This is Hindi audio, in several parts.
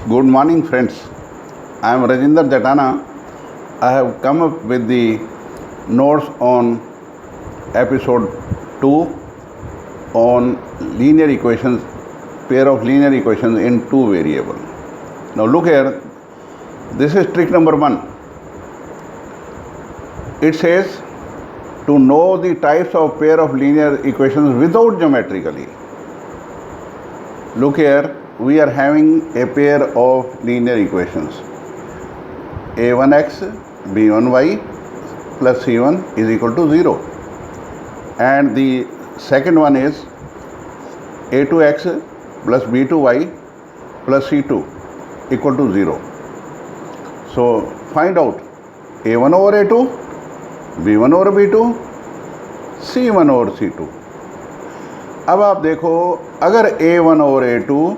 Good morning, friends. I am Rajinder Jatana. I have come up with the notes on episode 2 on linear equations, pair of linear equations in two variables. Now look here, this is trick number 1. It says to know the types of pair of linear equations without geometrically. Look here, we are having a pair of linear equations. a1x b1y plus c1 is equal to 0. And the second one is a2x plus b2y plus c2 equal to 0. So find out a1 over a2, b1 over b2, c1 over c2. अब आप देखो, अगर a1 और a2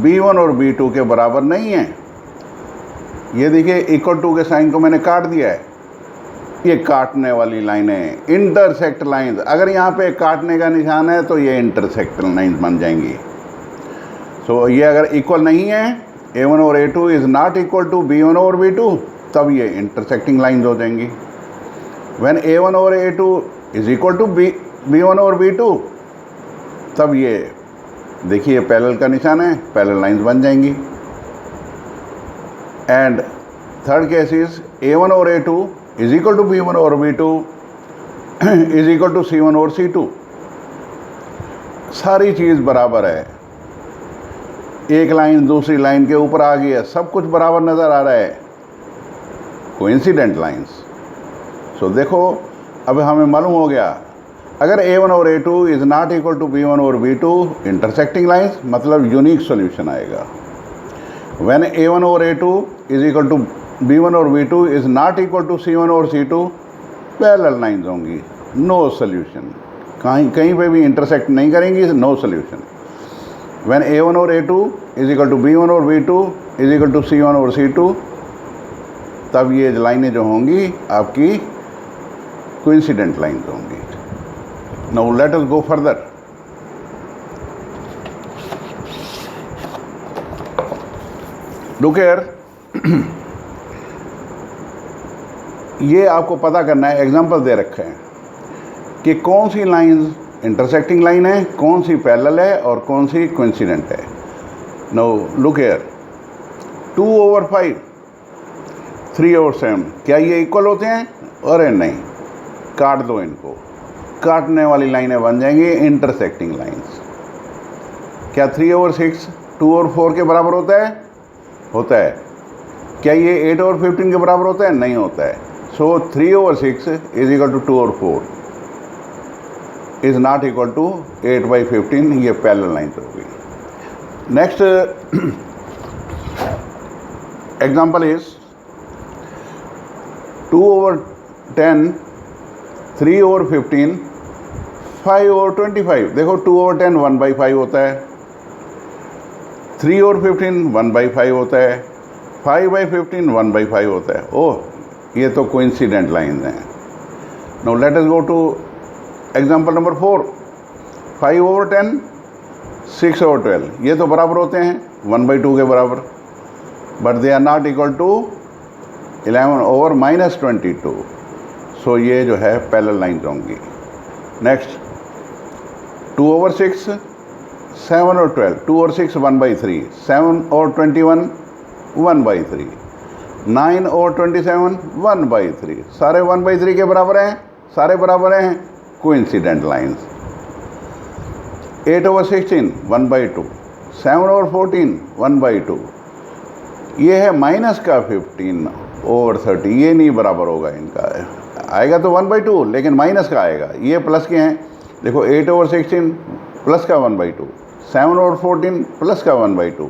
b1 और b2 के बराबर नहीं है, ये देखिए इक्वल टू के साइन को मैंने काट दिया है, ये काटने वाली लाइन है, इंटरसेक्ट लाइंस। अगर यहाँ पे काटने का निशान है तो ये इंटरसेक्ट लाइंस बन जाएंगी। सो ये अगर इक्वल नहीं है, a1 और a2 is not equal to b1 और b2, तब ये इंटरसेक्टिंग लाइंस हो जाएंगी। व्हेन a1 और a2 is equal to b1 और b2, तब ये देखिए पैरेलल का निशान है, पैरेलल लाइंस बन जाएंगी। And third case is a1 और a2 is equal to b1 और b2 is equal to c1 और c2। सारी चीज़ बराबर है, एक लाइन दूसरी लाइन के ऊपर आ गई है, सब कुछ बराबर नज़र आ रहा है, कोइंसिडेंट लाइंस। सो देखो, अब हमें मालूम हो गया, अगर a1 और a2 is not equal to b1 और b2 इंटरसेक्टिंग लाइंस, मतलब यूनिक सॉल्यूशन आएगा। व्हेन a1 और a2 is equal to b1 और b2 is not equal to c1 और c2, पैरेलल लाइंस होंगी, नो सॉल्यूशन, कहीं पे भी इंटरसेक्ट नहीं करेंगी, नो सॉल्यूशन। व्हेन a1 और a2 is equal to b1 और b2 is equal to c1 और c2, तब ये लाइनें जो होंगी आपकी कोइंसिडेंट लाइंस होंगी। Now let us go further. Look here. ये आपको पता करना है, एग्जाम्पल दे रखे हैं कि कौन सी लाइंस इंटरसेक्टिंग लाइन है, कौन सी पैरेलल है और कौन सी कोइंसिडेंट है। Now look here. 2 over 5, 3 over 7, क्या ये इक्वल होते हैं? अरे नहीं, काट दो इनको, काटने वाली लाइनें बन जाएंगी इंटरसेक्टिंग लाइंस। क्या 3 over 6 2 over 4 के बराबर होता है? होता है। क्या ये 8 over 15 के बराबर होता है? नहीं होता है। So 3 over 6 is equal to 2 over 4 is not equal to 8/15, ये पैरेलल लाइंस होगी। Next example is 2 over 10, 3 over 15, 5 over 25। देखो 2 over 10 1/5 होता है, 3 over 15 1/5 होता है, 5/15 1/5 होता है। ओह, ये तो कोइंसिडेंट लाइंस हैं। Now let us go two example number 4। 5 over 10, 6 over 12, ये तो बराबर होते हैं 1/2 के बराबर, but they are not equal to 11 over -22। सो ये जो है पैरेलल लाइंस होंगी। नेक्स्ट 2 over 6, 7 और 12, 2 और 6 1/3, 7 और 21 1/3, 9 और 27 1/3, सारे 1/3 के बराबर हैं, सारे बराबर हैं, कोइंसिडेंट लाइंस। 8 over 16 1/2, 7 और 14 1/2, ये है माइनस का 15 over 30, ये नहीं बराबर होगा इनका, आएगा तो 1/2 लेकिन माइनस का आएगा। ये प्लस के हैं, देखो 8 over 16 प्लस का 1/2, 7 over 14 प्लस का 1/2,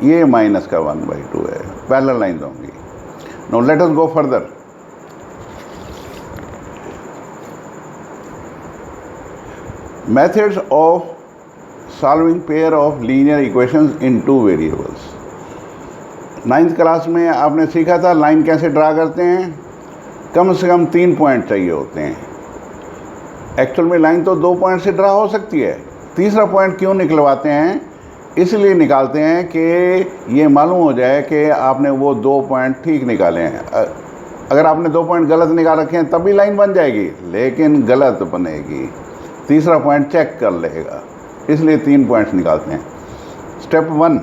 ये माइनस का 1/2 है, पैरेलल लाइंस होंगी। Now let us go further. Methods of solving pair of linear equations in two variables. 9th class में आपने सीखा था लाइन कैसे ड्रा करते हैं, कम से कम 3 पॉइंट चाहिए होते हैं। एक्चुअल में लाइन तो 2 पॉइंट से ड्रा हो सकती है, तीसरा पॉइंट क्यों निकलवाते हैं इसलिए निकालते हैं कि ये मालूम हो जाए कि आपने वो 2 पॉइंट ठीक निकाले हैं। अगर आपने 2 पॉइंट गलत निकाल रखे हैं तब भी लाइन बन जाएगी, लेकिन गलत बनेगी। तीसरा पॉइंट चेक कर लेगा, इसलिए 3 पॉइंट्स निकालते हैं। स्टेप 1,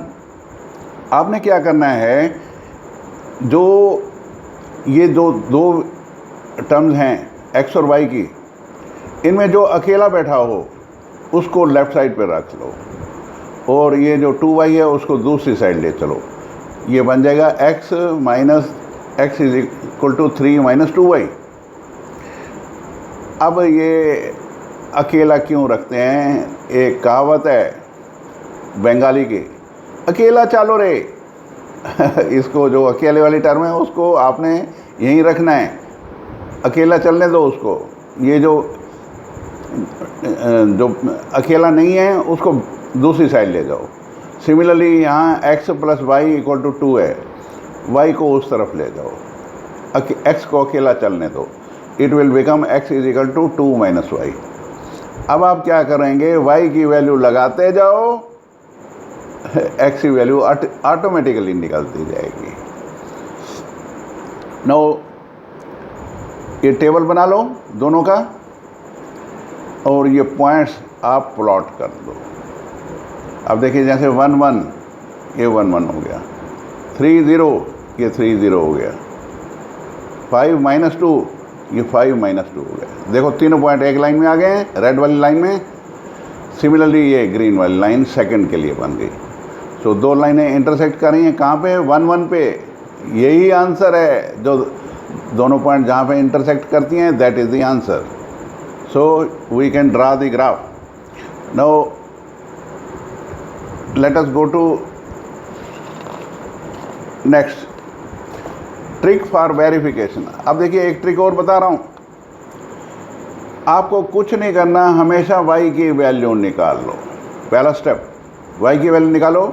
आपने क्या करना है, जो ये जो 2 टर्म्स हैं x और y की, इनमें जो अकेला बैठा हो उसको लेफ़्ट साइड पे रख लो, और ये जो 2y है उसको दूसरी साइड ले चलो। ये बन जाएगा x minus x is equal to 3 minus 2y। अब ये अकेला क्यों रखते हैं? एक कहावत है बंगाली की, अकेला चालो रे। इसको जो अकेले वाली टर्म है उसको आपने यहीं रखना है, अकेला चलने दो उसको। ये जो अकेला नहीं है उसको दूसरी साइड ले जाओ। सिमिलरली यहाँ x plus y equal to 2 है, y को उस तरफ ले जाओ, x को अकेला चलने दो। It will become x is equal to 2 minus y. अब आप क्या करेंगे, y की वैल्यू लगाते जाओ, x की वैल्यू ऑटोमेटिकली निकलती जाएगी। नाउ ये टेबल बना लो दोनों का, और ये पॉइंट्स आप प्लॉट कर दो। अब देखिए जैसे 1 1 ये 1 1 हो गया, 3 0 ये 3 0 हो गया, 5 माइनस 2 ये 5 माइनस 2 हो गया। देखो तीनों पॉइंट एक लाइन में आ गए हैं, रेड वाली लाइन में। सिमिलरली ये ग्रीन वाली लाइन सेकंड के लिए बन गई। तो 2 लाइनें इंटरसेक्ट कर रही हैं कहाँ पे? 1 1 पे। यही आंसर है, जो दोनों पॉइंट जहाँ पे इंटरसेक्ट करती हैं, that is the answer. So we can draw the graph. Now let us go to next trick for verification. अब देखिए एक ट्रिक और बता रहा हूँ, आपको कुछ नहीं करना, हमेशा y की वैल्यू निकाल लो। पहला स्टेप, y की वैल्यू निकालो।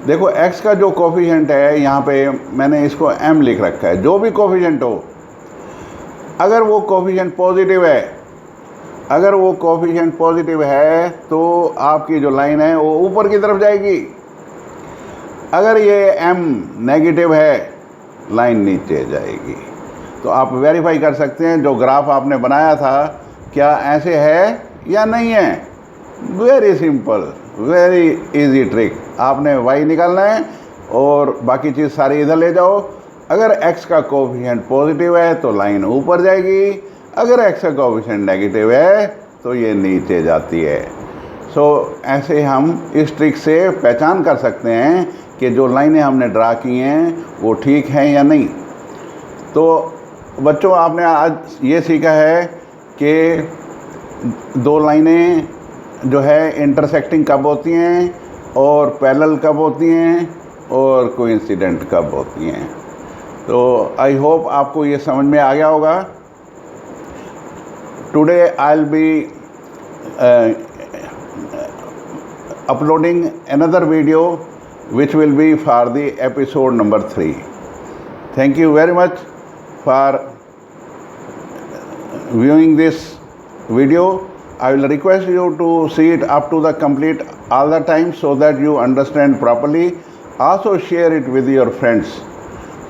देखो x का जो कोफिशिएंट है, यहाँ पे मैंने इसको m लिख रखा है। जो भी कोफिशिएंट हो, अगर वो कोफिशिएंट पॉजिटिव है, अगर वो कोफिशिएंट पॉजिटिव है तो आपकी जो लाइन है वो ऊपर की तरफ जाएगी। अगर ये m नेगेटिव है, लाइन नीचे जाएगी। तो आप वेरीफाई कर सकते हैं जो ग्राफ आपने बनाया था क्या ऐसे है या नहीं है। Very simple, very easy trick. आपने y निकालना है और बाकी चीज़ सारी इधर ले जाओ। अगर x का कोफिशिएंट पॉजिटिव है तो लाइन ऊपर जाएगी, अगर x का कोफिशिएंट नेगेटिव है तो ये नीचे जाती है। सो ऐसे हम इस ट्रिक से पहचान कर सकते हैं कि जो लाइनें हमने ड्रा की हैं वो ठीक हैं या नहीं। तो बच्चों, आपने आज ये सीखा है कि 2 लाइनें जो है इंटरसेक्टिंग कब होती हैं, और पैरेलल कब होती हैं, और कोइंसिडेंट कब होती हैं। तो आई होप आपको ये समझ में आ गया होगा। Today I will be uploading another video which will be for the episode number 3. Thank you very much for viewing this video. I will request you to see it up to the complete all the time so that you understand properly. Also share it with your friends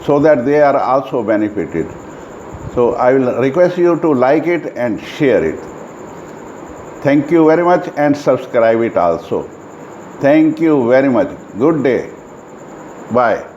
so that they are also benefited. So I will request you to like it and share it. Thank you very much, and subscribe it also. Thank you very much. Good day. Bye.